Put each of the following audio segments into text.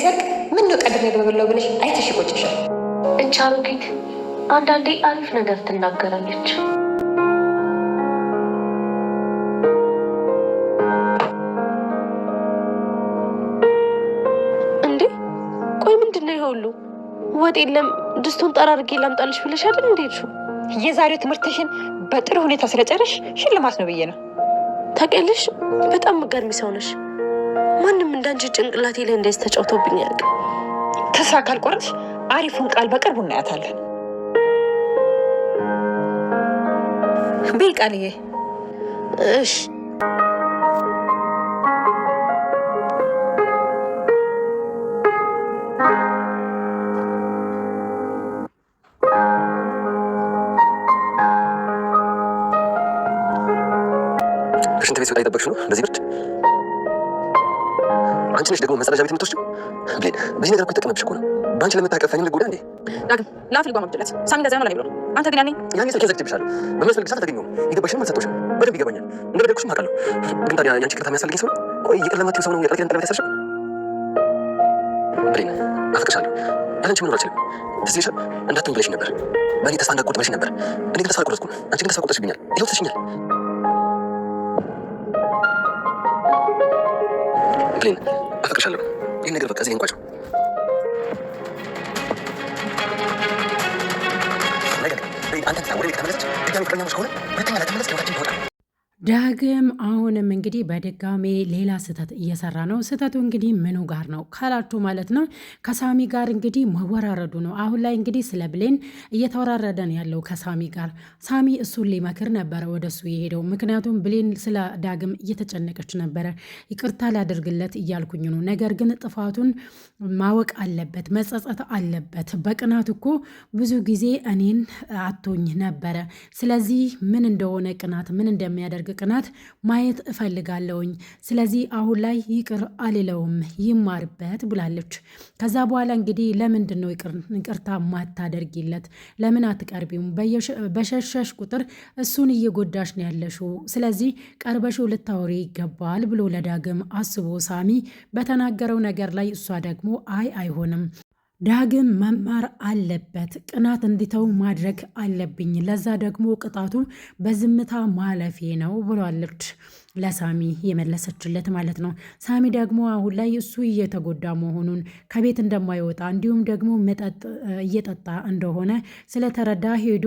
ሲያልቅ ምን ነው ቀድሜ በበላው ብለሽ አይተሽ ይቆጭሻል። እንቻሮጊት አንዳንዴ አሪፍ ነገር ትናገራለች። እንዴ ቆይ ምንድነው ይሁሉ? ወጥ የለም ድስቱን ጠራርጌ ላምጣልሽ ብለሽ አይደል እንዴ? የዛሬው ትምህርትሽን በጥሩ ሁኔታ ስለጨረሽ ሽልማት ነው ብዬ ነው። ታውቂያለሽ በጣም መገርሚ ሰው ነሽ። ማንም እንዳንቺ ጭንቅላቴ ላይ እንደዚህ ተጫውቶብኝ ያውቅ። ተስፋ ካልቆረጥሽ አሪፉን ቃል በቅርቡ እናያታለን። በይ ቃልዬ። እሺ ሽንት ቤት ወጣ የጠበቅሽ ነው በዚህ ብርድ? አንቺ ነሽ ደግሞ መጸዳጃ ቤት የምትወስጂው? ብሌን በዚህ ነገር እኮ የተጠቀመብሽ እኮ ነው። በአንቺ ለምታቀፈኝም ልጎዳ እንዴ? ዳግም ላፍ ልጓም አብድለት ሳሚ እንደዚያ ነው ላይ ብሎ ነው። አንተ ግን ያኔ ስልኬን ዘግቼብሻለሁ። በመስፈልግ ሰዓት አልተገኘሁም። የገባሽንም አልሰጠሁሽም። በደንብ ይገባኛል። እንደበደልኩሽም አውቃለሁ። ግን ታዲያ ያንቺ ይቅርታ የሚያስፈልገኝ ሰው ነው? ቆይ ይቅር ለማትይው ሰው ነው የጠለቀን ቀለበት ያሰርሽው? ብሌን አፈቅርሻለሁ። ያለንቺ መኖር አልችልም። ትዝ ይልሻል እንዳትሆኝ ብለሽኝ ነበር። በእኔ ተስፋ እንዳትቆርጥ ብለሽኝ ነበር። እኔ ግን ተስፋ አልቆረጥኩም። አንቺ ግን ተስፋ ቆርጠሽብኛል። ይኸው ትተሽኛል። ብሌን አፈቅርሻለሁ። ይህን ነገር በቃ እዚህ እንቋጨው። አንተ ወደ ቤት ተመለሰች። ድጋሚ ፍቅረኛሞች ከሆነ ሁለተኛ ላይ ተመለስ ህይወታችን ይወጣል። ዳግም አሁንም እንግዲህ በድጋሜ ሌላ ስህተት እየሰራ ነው። ስህተቱ እንግዲህ ምኑ ጋር ነው ካላችሁ ማለት ነው ከሳሚ ጋር እንግዲህ መወራረዱ ነው። አሁን ላይ እንግዲህ ስለ ብሌን እየተወራረደን ያለው ከሳሚ ጋር። ሳሚ እሱን ሊመክር ነበረ ወደ እሱ የሄደው። ምክንያቱም ብሌን ስለ ዳግም እየተጨነቀች ነበረ። ይቅርታ ላደርግለት እያልኩኝ ነው፣ ነገር ግን ጥፋቱን ማወቅ አለበት፣ መጸጸት አለበት። በቅናት እኮ ብዙ ጊዜ እኔን አቶኝ ነበረ። ስለዚህ ምን እንደሆነ ቅናት ምን እንደሚያደርግ ቅናት ማየት እፈልጋለሁኝ። ስለዚህ አሁን ላይ ይቅር አልለውም፣ ይማርበት ብላለች። ከዛ በኋላ እንግዲህ ለምንድን ነው ይቅርታ ማታደርጊለት? ለምን አትቀርቢውም? በሸሸሽ ቁጥር እሱን እየጎዳሽ ነው ያለሽው። ስለዚህ ቀርበሽው ልታወሪ ይገባል ብሎ ለዳግም አስቦ ሳሚ በተናገረው ነገር ላይ እሷ ደግሞ አይሆንም ዳግም መማር አለበት፣ ቅናት እንዲተው ማድረግ አለብኝ፣ ለዛ ደግሞ ቅጣቱ በዝምታ ማለፌ ነው ብሏለች ለሳሚ የመለሰችለት ማለት ነው። ሳሚ ደግሞ አሁን ላይ እሱ እየተጎዳ መሆኑን ከቤት እንደማይወጣ እንዲሁም ደግሞ መጠጥ እየጠጣ እንደሆነ ስለተረዳ ሄዶ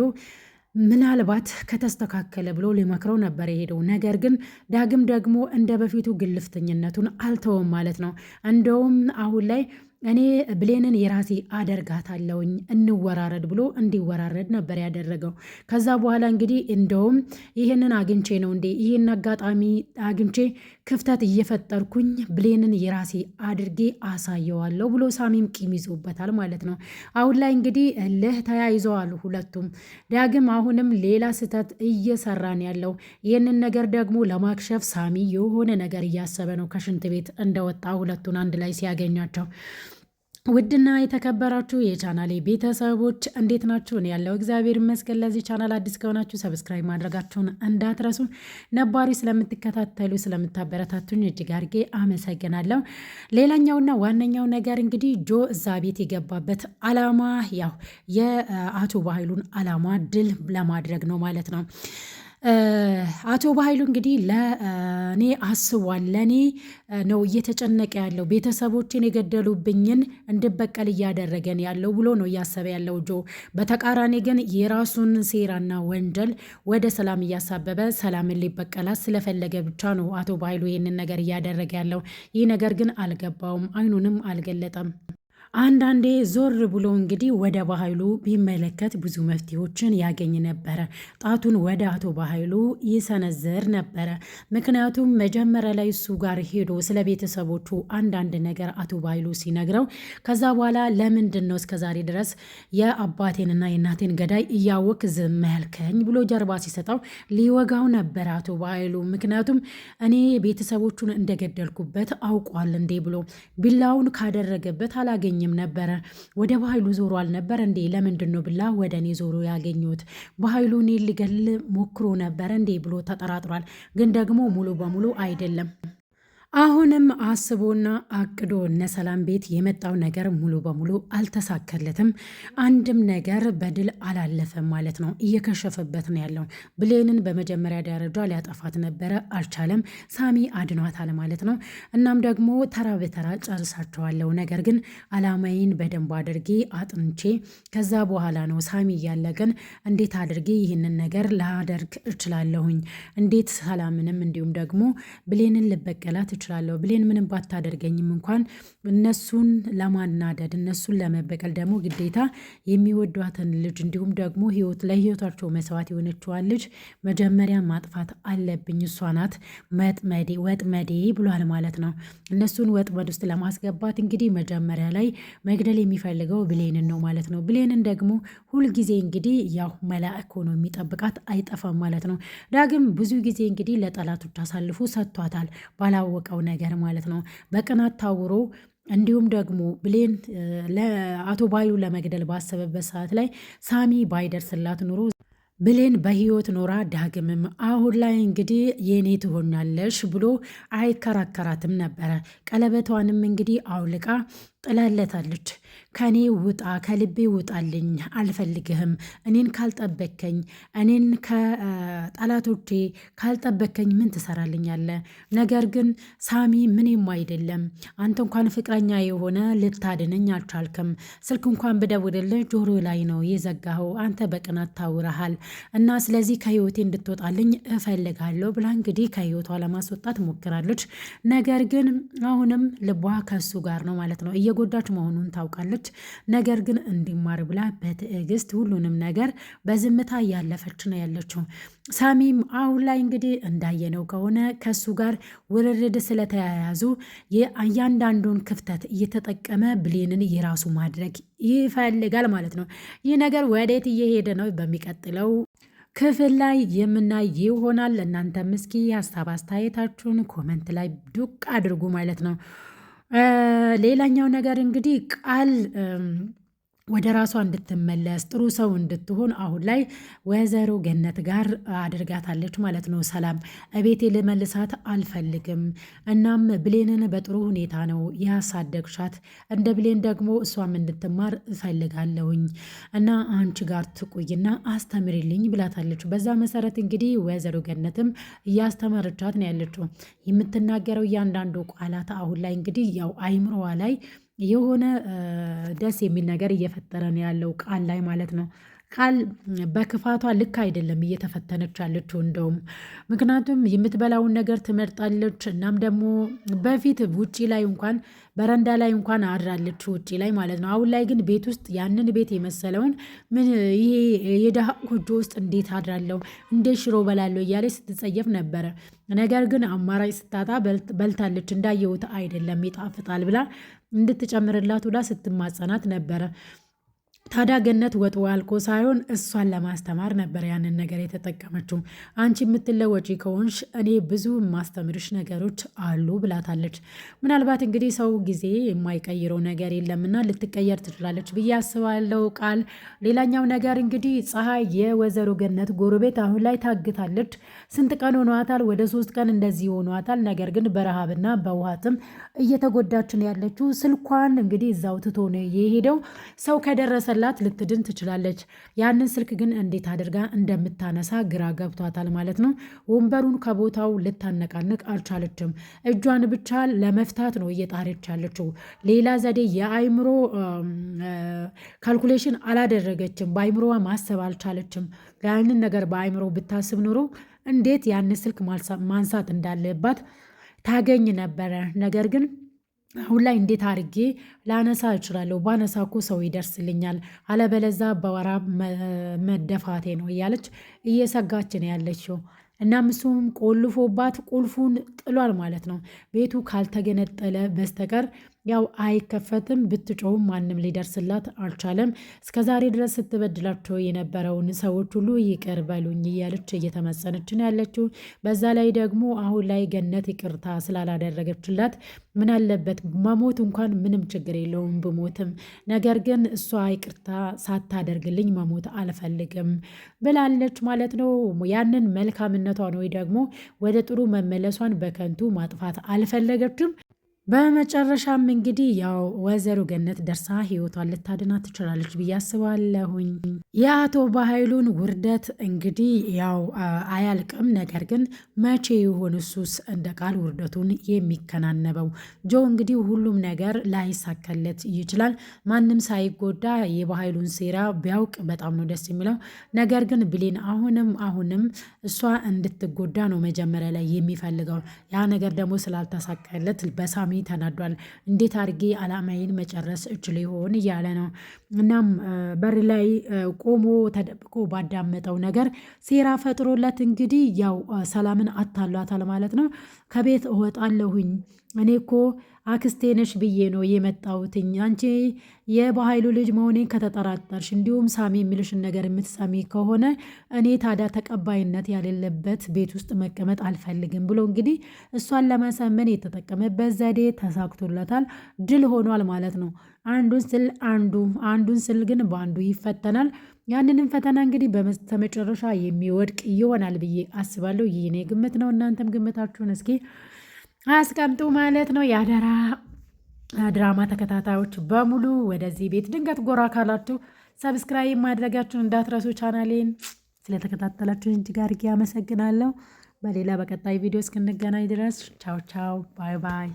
ምናልባት ከተስተካከለ ብሎ ሊመክረው ነበር የሄደው። ነገር ግን ዳግም ደግሞ እንደ በፊቱ ግልፍተኝነቱን አልተወም ማለት ነው። እንደውም አሁን ላይ እኔ ብሌንን የራሴ አደርጋታለሁኝ እንወራረድ ብሎ እንዲወራረድ ነበር ያደረገው። ከዛ በኋላ እንግዲህ እንደውም ይህንን አግኝቼ ነው እንዴ ይህን አጋጣሚ አግኝቼ ክፍተት እየፈጠርኩኝ ብሌንን የራሴ አድርጌ አሳየዋለሁ ብሎ ሳሚም ቂም ይዞበታል ማለት ነው። አሁን ላይ እንግዲህ እልህ ተያይዘዋል ሁለቱም። ዳግም አሁንም ሌላ ስህተት እየሰራን ያለው ይህንን ነገር ደግሞ ለማክሸፍ ሳሚ የሆነ ነገር እያሰበ ነው። ከሽንት ቤት እንደወጣ ሁለቱን አንድ ላይ ሲያገኛቸው ውድና የተከበራችሁ የቻናሌ ቤተሰቦች እንዴት ናችሁ? እኔ ያለው እግዚአብሔር ይመስገን። ለዚህ ቻናል አዲስ ከሆናችሁ ሰብስክራይብ ማድረጋችሁን እንዳትረሱ። ነባሪ ስለምትከታተሉ ስለምታበረታቱኝ እጅግ አድርጌ አመሰግናለሁ። ሌላኛውና ዋነኛው ነገር እንግዲህ ጆ እዛ ቤት የገባበት አላማ ያው የአቶ በኃይሉን አላማ ድል ለማድረግ ነው ማለት ነው። አቶ በኃይሉ እንግዲህ ለእኔ አስቧል፣ ለእኔ ነው እየተጨነቀ ያለው፣ ቤተሰቦችን የገደሉብኝን እንድበቀል እያደረገን ያለው ብሎ ነው እያሰበ ያለው ጆ። በተቃራኒ ግን የራሱን ሴራና ወንጀል ወደ ሰላም እያሳበበ ሰላምን ሊበቀላት ስለፈለገ ብቻ ነው አቶ በኃይሉ ይህንን ነገር እያደረገ ያለው። ይህ ነገር ግን አልገባውም፣ አይኑንም አልገለጠም። አንዳንዴ ዞር ብሎ እንግዲህ ወደ በኃይሉ ቢመለከት ብዙ መፍትሄዎችን ያገኝ ነበረ። ጣቱን ወደ አቶ በኃይሉ ይሰነዝር ነበረ። ምክንያቱም መጀመሪያ ላይ እሱ ጋር ሄዶ ስለ ቤተሰቦቹ አንዳንድ ነገር አቶ በኃይሉ ሲነግረው ከዛ በኋላ ለምንድን ነው እስከዛሬ ድረስ የአባቴንና የእናቴን ገዳይ እያወቅ ዝም ያልከኝ ብሎ ጀርባ ሲሰጠው ሊወጋው ነበረ አቶ በኃይሉ። ምክንያቱም እኔ ቤተሰቦቹን እንደገደልኩበት አውቋል እንዴ ብሎ ቢላውን ካደረገበት አላገኘም ነበረ። ወደ በኃይሉ ዞሮ አልነበረ እንዴ? ለምንድን ነው ብላ ወደ እኔ ዞሮ ያገኙት? በኃይሉ እኔ ሊገል ሞክሮ ነበረ እንዴ ብሎ ተጠራጥሯል። ግን ደግሞ ሙሉ በሙሉ አይደለም። አሁንም አስቦና አቅዶ እነ ሰላም ቤት የመጣው ነገር ሙሉ በሙሉ አልተሳከለትም። አንድም ነገር በድል አላለፈም ማለት ነው። እየከሸፈበት ነው ያለው። ብሌንን በመጀመሪያ ደረጃ ሊያጠፋት ነበረ፣ አልቻለም። ሳሚ አድኗታል ማለት ነው። እናም ደግሞ ተራ በተራ ጨርሳቸዋለሁ። ነገር ግን አላማዬን በደንብ አድርጌ አጥንቼ ከዛ በኋላ ነው ሳሚ እያለ ግን እንዴት አድርጌ ይህንን ነገር ላደርግ እችላለሁኝ? እንዴት ሰላምንም እንዲሁም ደግሞ ብሌንን ልበቀላት እችላለሁ? ብሌን ምንም ባታደርገኝም እንኳን እነሱን ለማናደድ እነሱን ለመበቀል ደግሞ ግዴታ የሚወዷትን ልጅ እንዲሁም ደግሞ ለህይወታቸው መስዋዕት የሆነችዋን ልጅ መጀመሪያ ማጥፋት አለብኝ። እሷ ናት ወጥመዴ ብሏል ማለት ነው። እነሱን ወጥመድ ውስጥ ለማስገባት እንግዲህ መጀመሪያ ላይ መግደል የሚፈልገው ብሌንን ነው ማለት ነው። ብሌንን ደግሞ ሁልጊዜ እንግዲህ ያው መላእክ ሆኖ የሚጠብቃት አይጠፋም ማለት ነው። ዳግም ብዙ ጊዜ እንግዲህ ለጠላቶች አሳልፎ ሰጥቷታል ባላወቀው ነገር ማለት ነው። በቅናት ታውሮ እንዲሁም ደግሞ ብሌን ለአቶ ባዩ ለመግደል ባሰበበት ሰዓት ላይ ሳሚ ባይደርስላት ኑሮ ብሌን በህይወት ኖራ ዳግምም አሁን ላይ እንግዲህ የኔ ትሆኛለሽ ብሎ አይከራከራትም ነበረ። ቀለበቷንም እንግዲህ አውልቃ ጥላለታለች። ከኔ ውጣ፣ ከልቤ ውጣልኝ፣ አልፈልግህም። እኔን ካልጠበከኝ፣ እኔን ከጠላቶቼ ካልጠበከኝ ምን ትሰራልኛለ? ነገር ግን ሳሚ ምንም አይደለም። አንተ እንኳን ፍቅረኛ የሆነ ልታድነኝ አልቻልክም። ስልክ እንኳን ብደውልልህ ጆሮ ላይ ነው የዘጋኸው። አንተ በቅናት ታውረሃል እና ስለዚህ ከህይወቴ እንድትወጣልኝ እፈልጋለሁ ብላ እንግዲህ ከህይወቷ ለማስወጣት ሞክራለች። ነገር ግን አሁንም ልቧ ከሱ ጋር ነው ማለት ነው። እየጎዳች መሆኑን ታውቃለች። ነገር ግን እንዲማር ብላ በትዕግስት ሁሉንም ነገር በዝምታ እያለፈች ነው ያለችው። ሳሚም አሁን ላይ እንግዲህ እንዳየነው ከሆነ ከሱ ጋር ውርርድ ስለተያያዙ እያንዳንዱን ክፍተት እየተጠቀመ ብሌንን የራሱ ማድረግ ይፈልጋል ማለት ነው። ይህ ነገር ወዴት እየሄደ ነው? በሚቀጥለው ክፍል ላይ የምናይ ይሆናል። እናንተም እስኪ ሀሳብ አስተያየታችሁን ኮመንት ላይ ዱቅ አድርጉ ማለት ነው። ሌላኛው ነገር እንግዲህ ቃል ወደ ራሷ እንድትመለስ ጥሩ ሰው እንድትሆን አሁን ላይ ወይዘሮ ገነት ጋር አድርጋታለች ማለት ነው። ሰላም እቤቴ ልመልሳት አልፈልግም። እናም ብሌንን በጥሩ ሁኔታ ነው ያሳደግሻት። እንደ ብሌን ደግሞ እሷም እንድትማር እፈልጋለሁኝ እና አንቺ ጋር ትቆይና አስተምሪልኝ ብላታለች። በዛ መሰረት እንግዲህ ወይዘሮ ገነትም እያስተማረቻት ነው ያለችው። የምትናገረው እያንዳንዱ ቃላት አሁን ላይ እንግዲህ ያው አይምሮዋ ላይ የሆነ ደስ የሚል ነገር እየፈጠረ ነው ያለው ቃል ላይ ማለት ነው። ቃል በክፋቷ ልክ አይደለም እየተፈተነች ያለችው እንደውም ምክንያቱም የምትበላውን ነገር ትመርጣለች። እናም ደግሞ በፊት ውጪ ላይ እንኳን በረንዳ ላይ እንኳን አድራለች ውጪ ላይ ማለት ነው። አሁን ላይ ግን ቤት ውስጥ ያንን ቤት የመሰለውን ምን ይሄ የድሃ ጎጆ ውስጥ እንዴት አድራለሁ እንዴት ሽሮ በላለሁ እያለች ስትጸየፍ ነበረ። ነገር ግን አማራጭ ስታጣ በልታለች። እንዳየሁት አይደለም ይጣፍጣል ብላ እንድትጨምርላት ብላ ስትማጸናት ነበረ። ታዲያ ገነት ወጥ ዋልቆ ሳይሆን እሷን ለማስተማር ነበር ያንን ነገር የተጠቀመችው። አንቺ የምትለወጪ ከሆንሽ እኔ ብዙ ማስተምርሽ ነገሮች አሉ ብላታለች። ምናልባት እንግዲህ ሰው ጊዜ የማይቀይረው ነገር የለምና ልትቀየር ትችላለች ብዬ አስባለሁ። ቃል ሌላኛው ነገር እንግዲህ ፀሐይ የወይዘሮ ገነት ጎረቤት አሁን ላይ ታግታለች። ስንት ቀን ሆኗታል? ወደ 3 ቀን እንደዚህ ሆኗታል። ነገር ግን በረሃብና በውሃትም እየተጎዳችን ያለችው ስልኳን እንግዲህ እዛው ትቶ ነው የሄደው። ሰው ከደረሰ ላት ልትድን ትችላለች። ያንን ስልክ ግን እንዴት አድርጋ እንደምታነሳ ግራ ገብቷታል ማለት ነው። ወንበሩን ከቦታው ልታነቃንቅ አልቻለችም። እጇን ብቻ ለመፍታት ነው እየጣረች ያለችው። ሌላ ዘዴ የአይምሮ ካልኩሌሽን አላደረገችም። በአይምሮዋ ማሰብ አልቻለችም። ያንን ነገር በአይምሮ ብታስብ ኑሮ እንዴት ያንን ስልክ ማንሳት እንዳለባት ታገኝ ነበረ። ነገር ግን አሁን ላይ እንዴት አድርጌ ላነሳ እችላለሁ? ባነሳ እኮ ሰው ይደርስልኛል፣ አለበለዛ በወራ መደፋቴ ነው እያለች እየሰጋች ነው ያለችው። እናም እሱም ቆልፎባት ቁልፉን ጥሏል ማለት ነው። ቤቱ ካልተገነጠለ በስተቀር ያው አይከፈትም። ብትጮውም ማንም ሊደርስላት አልቻለም። እስከዛሬ ድረስ ስትበድላቸው የነበረውን ሰዎች ሁሉ ይቅር በሉኝ እያለች እየተመጸነች ነው ያለችው። በዛ ላይ ደግሞ አሁን ላይ ገነት ይቅርታ ስላላደረገችላት ምን አለበት መሞት እንኳን ምንም ችግር የለውም ብሞትም፣ ነገር ግን እሷ ይቅርታ ሳታደርግልኝ መሞት አልፈልግም ብላለች ማለት ነው። ያንን መልካምነቷን ወይ ደግሞ ወደ ጥሩ መመለሷን በከንቱ ማጥፋት አልፈለገችም። በመጨረሻም እንግዲህ ያው ወይዘሮ ገነት ደርሳ ህይወቷን ልታድናት ትችላለች ብዬ አስባለሁኝ። የአቶ በኃይሉን ውርደት እንግዲህ ያው አያልቅም። ነገር ግን መቼ ይሆን እሱስ እንደ ቃል ውርደቱን የሚከናነበው? ጆ እንግዲህ ሁሉም ነገር ላይሳካለት ይችላል። ማንም ሳይጎዳ የበኃይሉን ሴራ ቢያውቅ በጣም ነው ደስ የሚለው። ነገር ግን ብሌን አሁንም እሷ እንድትጎዳ ነው መጀመሪያ ላይ የሚፈልገው። ያ ነገር ደግሞ ስላልተሳካለት በሳሚ ተናዷል። እንዴት አድርጌ አላማዬን መጨረስ እችል ይሆን እያለ ነው። እናም በር ላይ ቆሞ ተደብቆ ባዳመጠው ነገር ሴራ ፈጥሮለት እንግዲህ ያው ሰላምን አታሏታል ማለት ነው። ከቤት እወጣለሁኝ እኔ እኮ አክስቴ ነሽ ብዬ ነው የመጣሁትኝ። አንቺ የበኃይሉ ልጅ መሆኔን ከተጠራጠርሽ እንዲሁም ሳሚ የሚልሽን ነገር የምትሰሚ ከሆነ እኔ ታዲያ ተቀባይነት ያሌለበት ቤት ውስጥ መቀመጥ አልፈልግም ብሎ እንግዲህ እሷን ለማሳመን የተጠቀመበት ዘዴ ተሳክቶለታል። ድል ሆኗል ማለት ነው። አንዱን ስል ግን በአንዱ ይፈተናል። ያንንም ፈተና እንግዲህ በመጨረሻ የሚወድቅ ይሆናል ብዬ አስባለሁ። ይህ እኔ ግምት ነው። እናንተም ግምታችሁን እስኪ አስቀምጡ ማለት ነው። የአደራ ድራማ ተከታታዮች በሙሉ ወደዚህ ቤት ድንገት ጎራ ካላችሁ ሰብስክራይብ ማድረጋችሁን እንዳትረሱ። ቻናሌን ስለተከታተላችሁ እጅግ አድርጌ አመሰግናለሁ። በሌላ በቀጣይ ቪዲዮ እስክንገናኝ ድረስ ቻው ቻው፣ ባይ ባይ።